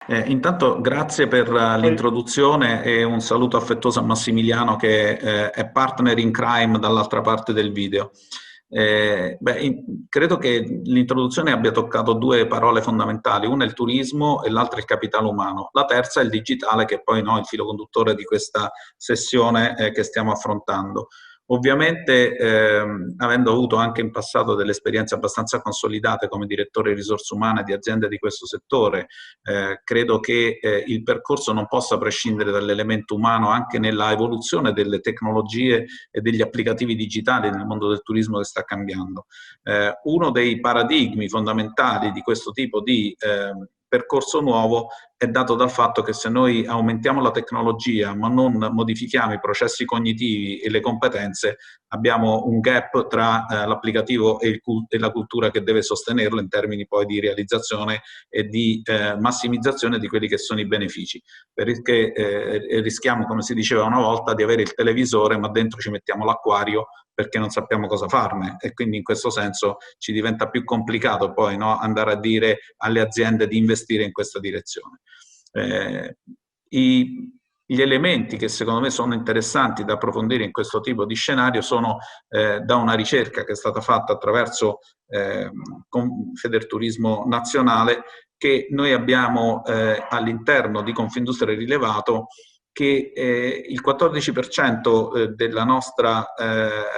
Intanto grazie per Poi, l'introduzione e un saluto affettuoso a Massimiliano che è partner in crime dall'altra parte del video. Credo che l'introduzione abbia toccato due parole fondamentali, una è il turismo e l'altra il capitale umano, la terza è il digitale che poi no, è il filo conduttore di questa sessione che stiamo affrontando. Ovviamente, avendo avuto anche in passato delle esperienze abbastanza consolidate come direttore di risorse umane di aziende di questo settore, credo che il percorso non possa prescindere dall'elemento umano anche nella evoluzione delle tecnologie e degli applicativi digitali nel mondo del turismo che sta cambiando. Uno dei paradigmi fondamentali di questo tipo di percorso nuovo è dato dal fatto che se noi aumentiamo la tecnologia ma non modifichiamo i processi cognitivi e le competenze, abbiamo un gap tra l'applicativo e la cultura che deve sostenerlo in termini poi di realizzazione e di massimizzazione di quelli che sono i benefici, perché rischiamo, come si diceva una volta, di avere il televisore ma dentro ci mettiamo l'acquario perché non sappiamo cosa farne, e quindi in questo senso ci diventa più complicato poi, no, andare a dire alle aziende di investire in questa direzione. Eh, gli elementi che secondo me sono interessanti da approfondire in questo tipo di scenario sono da una ricerca che è stata fatta attraverso Federturismo Nazionale, che noi abbiamo all'interno di Confindustria rilevato che il 14% della nostra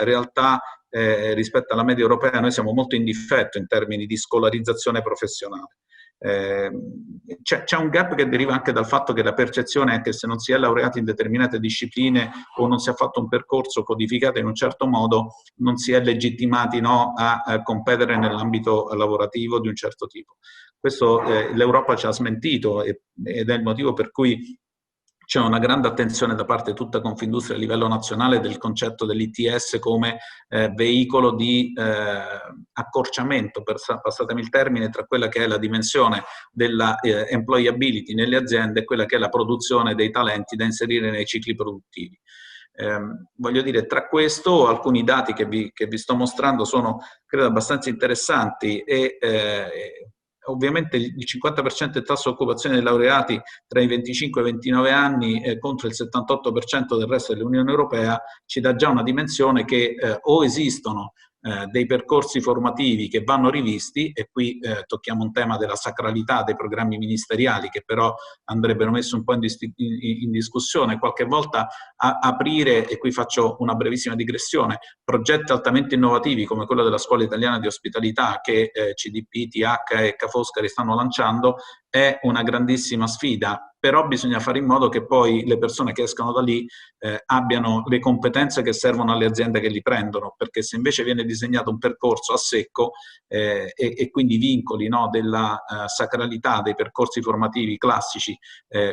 realtà rispetto alla media europea, noi siamo molto in difetto in termini di scolarizzazione professionale. C'è un gap che deriva anche dal fatto che la percezione è che se non si è laureati in determinate discipline o non si è fatto un percorso codificato in un certo modo, non si è legittimati, no, a competere nell'ambito lavorativo di un certo tipo. Questo l'Europa ci ha smentito ed è il motivo per cui c'è una grande attenzione da parte di tutta Confindustria a livello nazionale del concetto dell'ITS come veicolo di accorciamento, passatemi il termine, tra quella che è la dimensione della employability nelle aziende e quella che è la produzione dei talenti da inserire nei cicli produttivi. Voglio dire, tra questo alcuni dati che vi sto mostrando sono, credo, abbastanza interessanti e ovviamente il 50% del tasso di occupazione dei laureati tra i 25 e i 29 anni contro il 78% del resto dell'Unione Europea ci dà già una dimensione che o esistono dei percorsi formativi che vanno rivisti, e qui tocchiamo un tema della sacralità dei programmi ministeriali che però andrebbero messi un po' in discussione, qualche volta aprire, e qui faccio una brevissima digressione, progetti altamente innovativi come quello della Scuola Italiana di Ospitalità che CDP, TH e Ca' Foscari stanno lanciando, è una grandissima sfida, però bisogna fare in modo che poi le persone che escano da lì abbiano le competenze che servono alle aziende che li prendono, perché se invece viene disegnato un percorso a secco e quindi vincoli, no, della sacralità dei percorsi formativi classici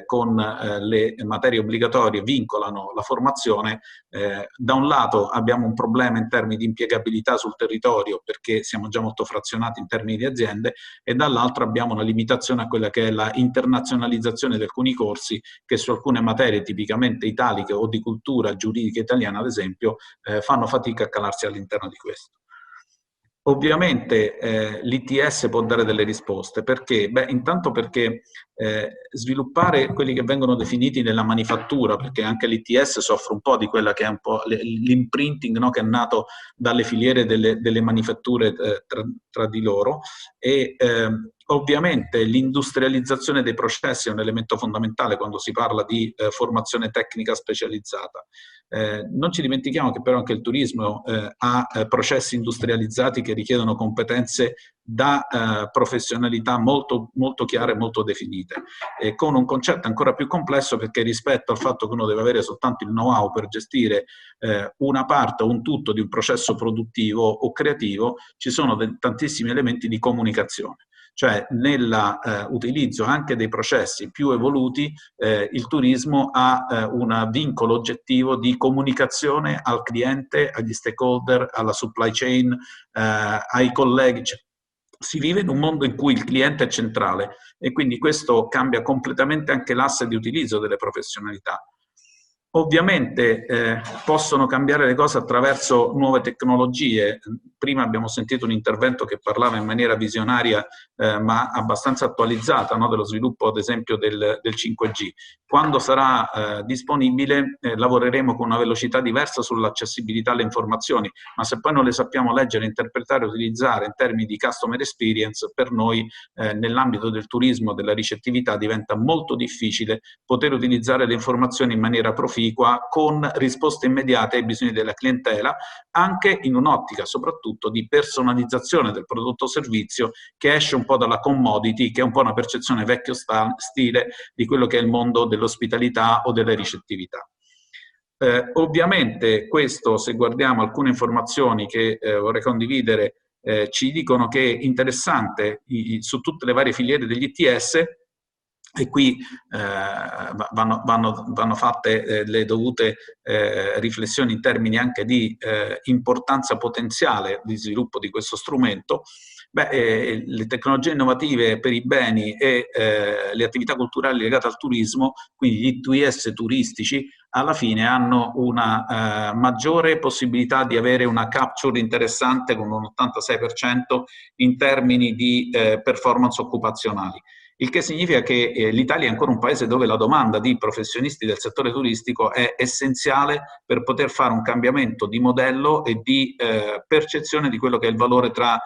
con le materie obbligatorie vincolano la formazione, da un lato abbiamo un problema in termini di impiegabilità sul territorio perché siamo già molto frazionati in termini di aziende, e dall'altro abbiamo una limitazione a quella che è la internazionalizzazione di alcuni corsi che su alcune materie tipicamente italiche o di cultura giuridica italiana, ad esempio, fanno fatica a calarsi all'interno di questo. Ovviamente l'ITS può dare delle risposte, perché? Beh, intanto perché sviluppare quelli che vengono definiti nella manifattura, perché anche l'ITS soffre un po' di quella che è un po' l'imprinting, no, che è nato dalle filiere delle manifatture tra di loro, e ovviamente l'industrializzazione dei processi è un elemento fondamentale quando si parla di formazione tecnica specializzata. Non ci dimentichiamo che però anche il turismo ha processi industrializzati che richiedono competenze da professionalità molto, molto chiare e molto definite, con un concetto ancora più complesso, perché rispetto al fatto che uno deve avere soltanto il know-how per gestire una parte o un tutto di un processo produttivo o creativo, ci sono tantissimi elementi di comunicazione. Cioè nell'utilizzo anche dei processi più evoluti il turismo ha un vincolo oggettivo di comunicazione al cliente, agli stakeholder, alla supply chain, ai colleghi. Cioè, si vive in un mondo in cui il cliente è centrale e quindi questo cambia completamente anche l'asse di utilizzo delle professionalità. Ovviamente possono cambiare le cose attraverso nuove tecnologie. Prima abbiamo sentito un intervento che parlava in maniera visionaria ma abbastanza attualizzata, no, dello sviluppo ad esempio del 5G. Quando sarà disponibile lavoreremo con una velocità diversa sull'accessibilità alle informazioni, ma se poi non le sappiamo leggere, interpretare e utilizzare in termini di customer experience, per noi nell'ambito del turismo, della ricettività, diventa molto difficile poter utilizzare le informazioni in maniera proficua con risposte immediate ai bisogni della clientela, anche in un'ottica soprattutto di personalizzazione del prodotto o servizio che esce un po' dalla commodity, che è un po' una percezione vecchio stile di quello che è il mondo dell'ospitalità o della ricettività. Ovviamente questo, se guardiamo alcune informazioni che vorrei condividere, ci dicono che è interessante su tutte le varie filiere degli ITS, e qui vanno fatte le dovute riflessioni in termini anche di importanza potenziale di sviluppo di questo strumento. Le tecnologie innovative per i beni e le attività culturali legate al turismo, quindi gli ITS turistici, alla fine hanno una maggiore possibilità di avere una capture interessante con un 86% in termini di performance occupazionali. Il che significa che l'Italia è ancora un paese dove la domanda di professionisti del settore turistico è essenziale per poter fare un cambiamento di modello e di percezione di quello che è il valore tra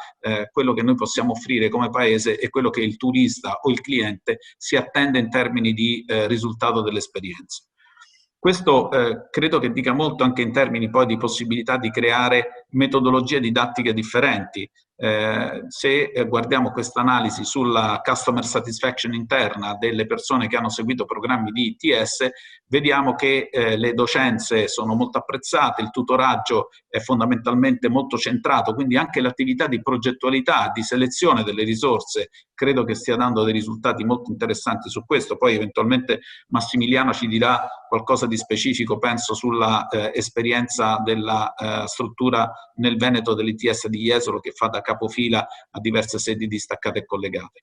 quello che noi possiamo offrire come paese e quello che il turista o il cliente si attende in termini di risultato dell'esperienza. Questo credo che dica molto anche in termini poi di possibilità di creare metodologie didattiche differenti. Se guardiamo questa analisi sulla customer satisfaction interna delle persone che hanno seguito programmi di ITS, vediamo che le docenze sono molto apprezzate, il tutoraggio è fondamentalmente molto centrato, quindi anche l'attività di progettualità, di selezione delle risorse, credo che stia dando dei risultati molto interessanti su questo. Poi eventualmente Massimiliano ci dirà qualcosa di specifico, penso, sulla esperienza della struttura nel Veneto dell'ITS di Jesolo, che fa da capofila a diverse sedi distaccate e collegate.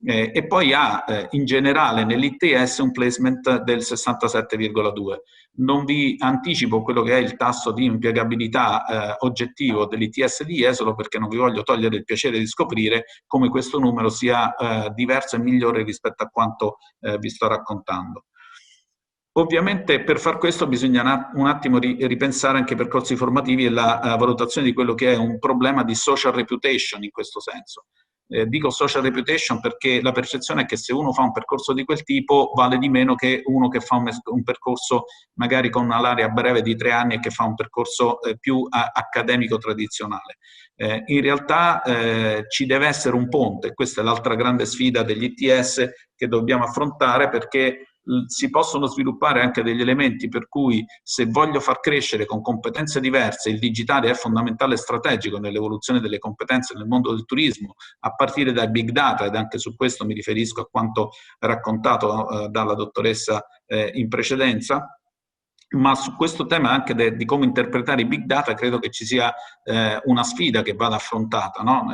E poi ha in generale nell'ITS un placement del 67,2. Non vi anticipo quello che è il tasso di impiegabilità oggettivo dell'ITS di Jesolo, perché non vi voglio togliere il piacere di scoprire come questo numero sia diverso e migliore rispetto a quanto vi sto raccontando. Ovviamente per far questo bisogna un attimo ripensare anche ai percorsi formativi e la valutazione di quello che è un problema di social reputation in questo senso. Dico social reputation perché la percezione è che se uno fa un percorso di quel tipo vale di meno che uno che fa un percorso magari con una laurea breve di 3 anni e che fa un percorso più accademico tradizionale. In realtà ci deve essere un ponte, questa è l'altra grande sfida degli ITS che dobbiamo affrontare, perché si possono sviluppare anche degli elementi per cui, se voglio far crescere con competenze diverse, il digitale è fondamentale e strategico nell'evoluzione delle competenze nel mondo del turismo, a partire dai big data, ed anche su questo mi riferisco a quanto raccontato dalla dottoressa in precedenza. Ma su questo tema anche di come interpretare i big data credo che ci sia una sfida che vada affrontata, no?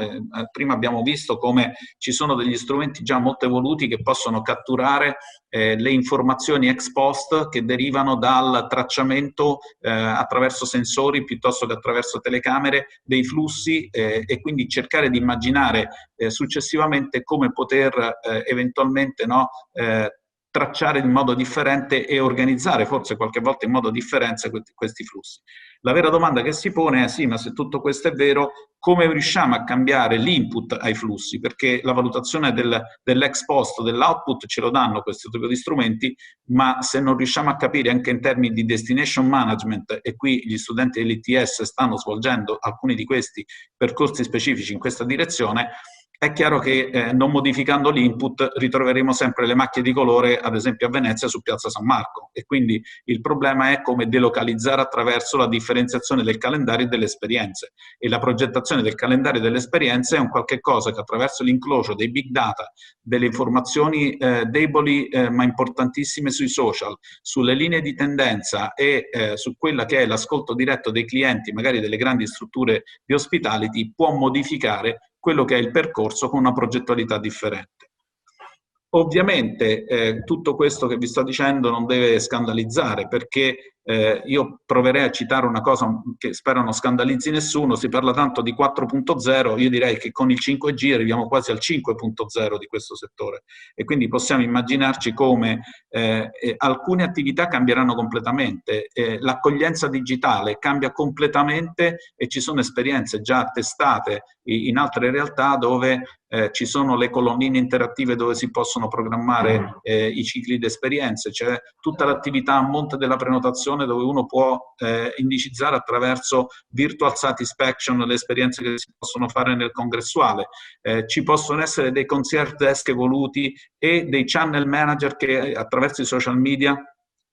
Prima abbiamo visto come ci sono degli strumenti già molto evoluti che possono catturare le informazioni ex post che derivano dal tracciamento attraverso sensori piuttosto che attraverso telecamere dei flussi e quindi cercare di immaginare successivamente come poter eventualmente tracciare in modo differente e organizzare forse qualche volta in modo differente questi flussi. La vera domanda che si pone è sì, ma se tutto questo è vero, come riusciamo a cambiare l'input ai flussi? Perché la valutazione dell'ex post, dell'output ce lo danno questo tipo di strumenti, ma se non riusciamo a capire anche in termini di destination management, e qui gli studenti dell'ITS stanno svolgendo alcuni di questi percorsi specifici in questa direzione, è chiaro che non modificando l'input ritroveremo sempre le macchie di colore, ad esempio a Venezia su Piazza San Marco, e quindi il problema è come delocalizzare attraverso la differenziazione del calendario e delle esperienze, e la progettazione del calendario e delle esperienze è un qualche cosa che attraverso l'incrocio dei big data, delle informazioni deboli ma importantissime sui social, sulle linee di tendenza e su quella che è l'ascolto diretto dei clienti, magari delle grandi strutture di hospitality, può modificare quello che è il percorso con una progettualità differente. Ovviamente tutto questo che vi sto dicendo non deve scandalizzare, perché io proverei a citare una cosa che spero non scandalizzi nessuno. Si parla tanto di 4.0, io direi che con il 5G arriviamo quasi al 5.0 di questo settore, e quindi possiamo immaginarci come alcune attività cambieranno completamente, l'accoglienza digitale cambia completamente, e ci sono esperienze già testate in altre realtà dove ci sono le colonnine interattive dove si possono programmare i cicli di esperienze, c'è tutta l'attività a monte della prenotazione dove uno può indicizzare attraverso virtual satisfaction le esperienze che si possono fare nel congressuale, ci possono essere dei concierge desk evoluti e dei channel manager che attraverso i social media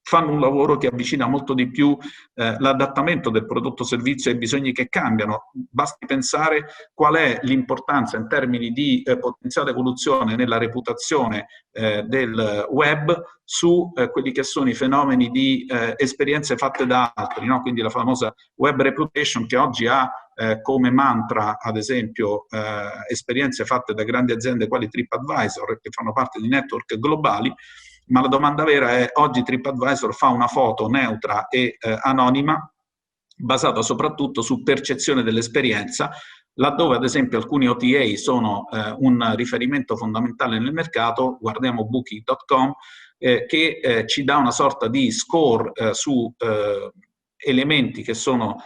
fanno un lavoro che avvicina molto di più l'adattamento del prodotto o servizio ai bisogni che cambiano. Basti pensare qual è l'importanza in termini di potenziale evoluzione nella reputazione del web su quelli che sono i fenomeni di esperienze fatte da altri, no? Quindi la famosa web reputation, che oggi ha come mantra, ad esempio, esperienze fatte da grandi aziende quali TripAdvisor, che fanno parte di network globali. Ma la domanda vera è: oggi TripAdvisor fa una foto neutra e anonima, basata soprattutto su percezione dell'esperienza, laddove ad esempio alcuni OTA sono un riferimento fondamentale nel mercato. Guardiamo Booking.com, che ci dà una sorta di score su elementi che sono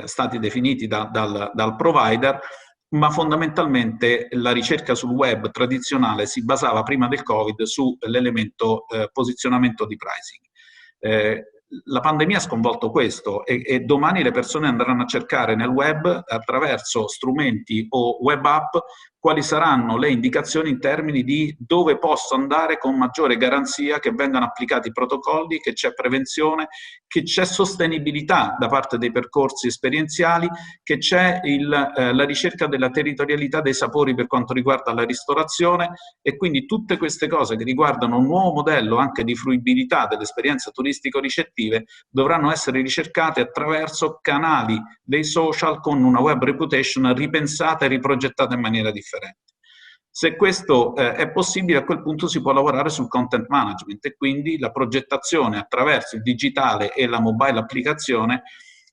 stati definiti dal provider, ma fondamentalmente la ricerca sul web tradizionale si basava prima del Covid sull'elemento posizionamento di pricing. La pandemia ha sconvolto questo, e domani le persone andranno a cercare nel web, attraverso strumenti o web app, quali saranno le indicazioni in termini di dove posso andare con maggiore garanzia che vengano applicati i protocolli, che c'è prevenzione, che c'è sostenibilità da parte dei percorsi esperienziali, che c'è la ricerca della territorialità dei sapori per quanto riguarda la ristorazione, e quindi tutte queste cose che riguardano un nuovo modello anche di fruibilità delle esperienze turistico-ricettive dovranno essere ricercate attraverso canali dei social con una web reputation ripensata e riprogettata in maniera differente. Se questo è possibile, a quel punto si può lavorare sul content management, e quindi la progettazione attraverso il digitale e la mobile applicazione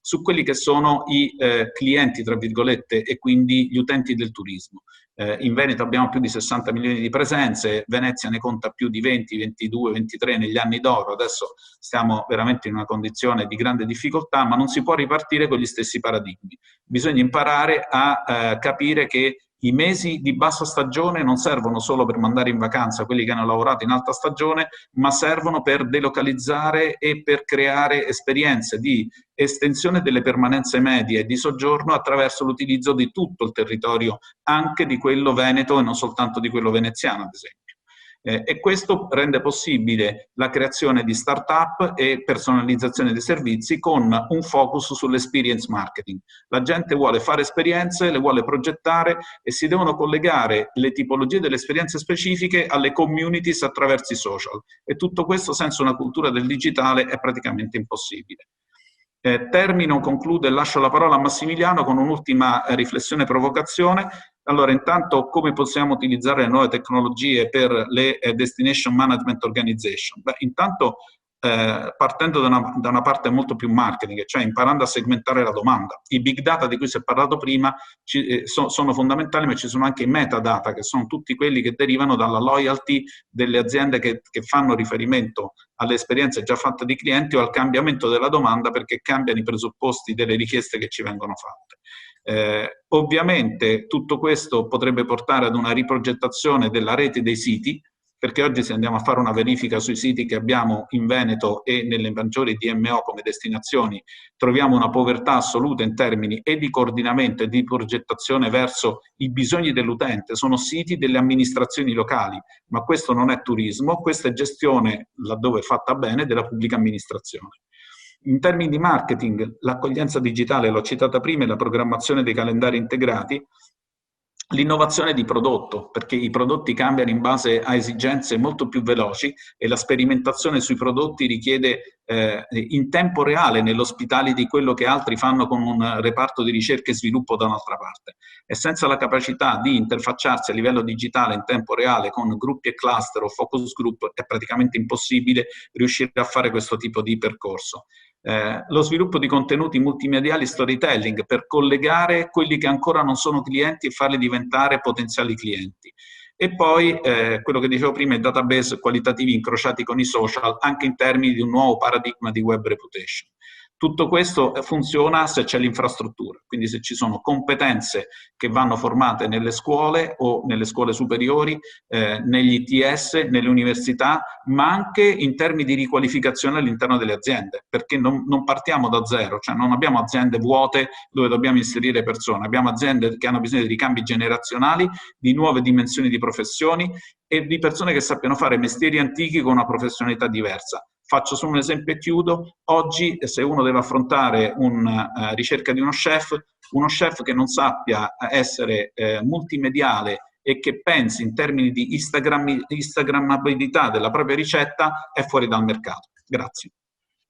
su quelli che sono i clienti, tra virgolette, e quindi gli utenti del turismo. In Veneto abbiamo più di 60 milioni di presenze, Venezia ne conta più di 20, 22, 23 negli anni d'oro. Adesso stiamo veramente in una condizione di grande difficoltà, ma non si può ripartire con gli stessi paradigmi. Bisogna imparare a capire che i mesi di bassa stagione non servono solo per mandare in vacanza quelli che hanno lavorato in alta stagione, ma servono per delocalizzare e per creare esperienze di estensione delle permanenze medie e di soggiorno attraverso l'utilizzo di tutto il territorio, anche di quello veneto e non soltanto di quello veneziano, ad esempio. E questo rende possibile la creazione di start-up e personalizzazione dei servizi con un focus sull'experience marketing. La gente vuole fare esperienze, le vuole progettare, e si devono collegare le tipologie delle esperienze specifiche alle communities attraverso i social. E tutto questo senza una cultura del digitale è praticamente impossibile. Termino, concludo e lascio la parola a Massimiliano con un'ultima riflessione e provocazione. Allora, intanto, come possiamo utilizzare le nuove tecnologie per le Destination Management Organization? Beh, intanto partendo da una parte molto più marketing, cioè imparando a segmentare la domanda. I big data di cui si è parlato prima sono fondamentali, ma ci sono anche i metadata, che sono tutti quelli che derivano dalla loyalty delle aziende che fanno riferimento alle esperienze già fatte di clienti o al cambiamento della domanda, perché cambiano i presupposti delle richieste che ci vengono fatte. Ovviamente tutto questo potrebbe portare ad una riprogettazione della rete dei siti, perché oggi se andiamo a fare una verifica sui siti che abbiamo in Veneto e nelle maggiori DMO come destinazioni, troviamo una povertà assoluta in termini e di coordinamento e di progettazione verso i bisogni dell'utente. Sono siti delle amministrazioni locali, ma questo non è turismo, questa è gestione, laddove fatta bene, della pubblica amministrazione. In termini di marketing, l'accoglienza digitale, l'ho citata prima, e la programmazione dei calendari integrati L'innovazione di prodotto, perché i prodotti cambiano in base a esigenze molto più veloci e la sperimentazione sui prodotti richiede in tempo reale nell'ospitality quello che altri fanno con un reparto di ricerca e sviluppo da un'altra parte. E senza la capacità di interfacciarsi a livello digitale in tempo reale con gruppi e cluster o focus group è praticamente impossibile riuscire a fare questo tipo di percorso. Lo sviluppo di contenuti multimediali storytelling per collegare quelli che ancora non sono clienti e farli diventare potenziali clienti. E poi quello che dicevo prima, i database qualitativi incrociati con i social anche in termini di un nuovo paradigma di web reputation. Tutto questo funziona se c'è l'infrastruttura, quindi se ci sono competenze che vanno formate nelle scuole o nelle scuole superiori, negli ITS, nelle università, ma anche in termini di riqualificazione all'interno delle aziende, perché non partiamo da zero, cioè non abbiamo aziende vuote dove dobbiamo inserire persone, abbiamo aziende che hanno bisogno di ricambi generazionali, di nuove dimensioni di professioni e di persone che sappiano fare mestieri antichi con una professionalità diversa. Faccio solo un esempio e chiudo. Oggi, se uno deve affrontare una ricerca di uno chef che non sappia essere multimediale e che pensi in termini di Instagrammabilità della propria ricetta è fuori dal mercato. Grazie.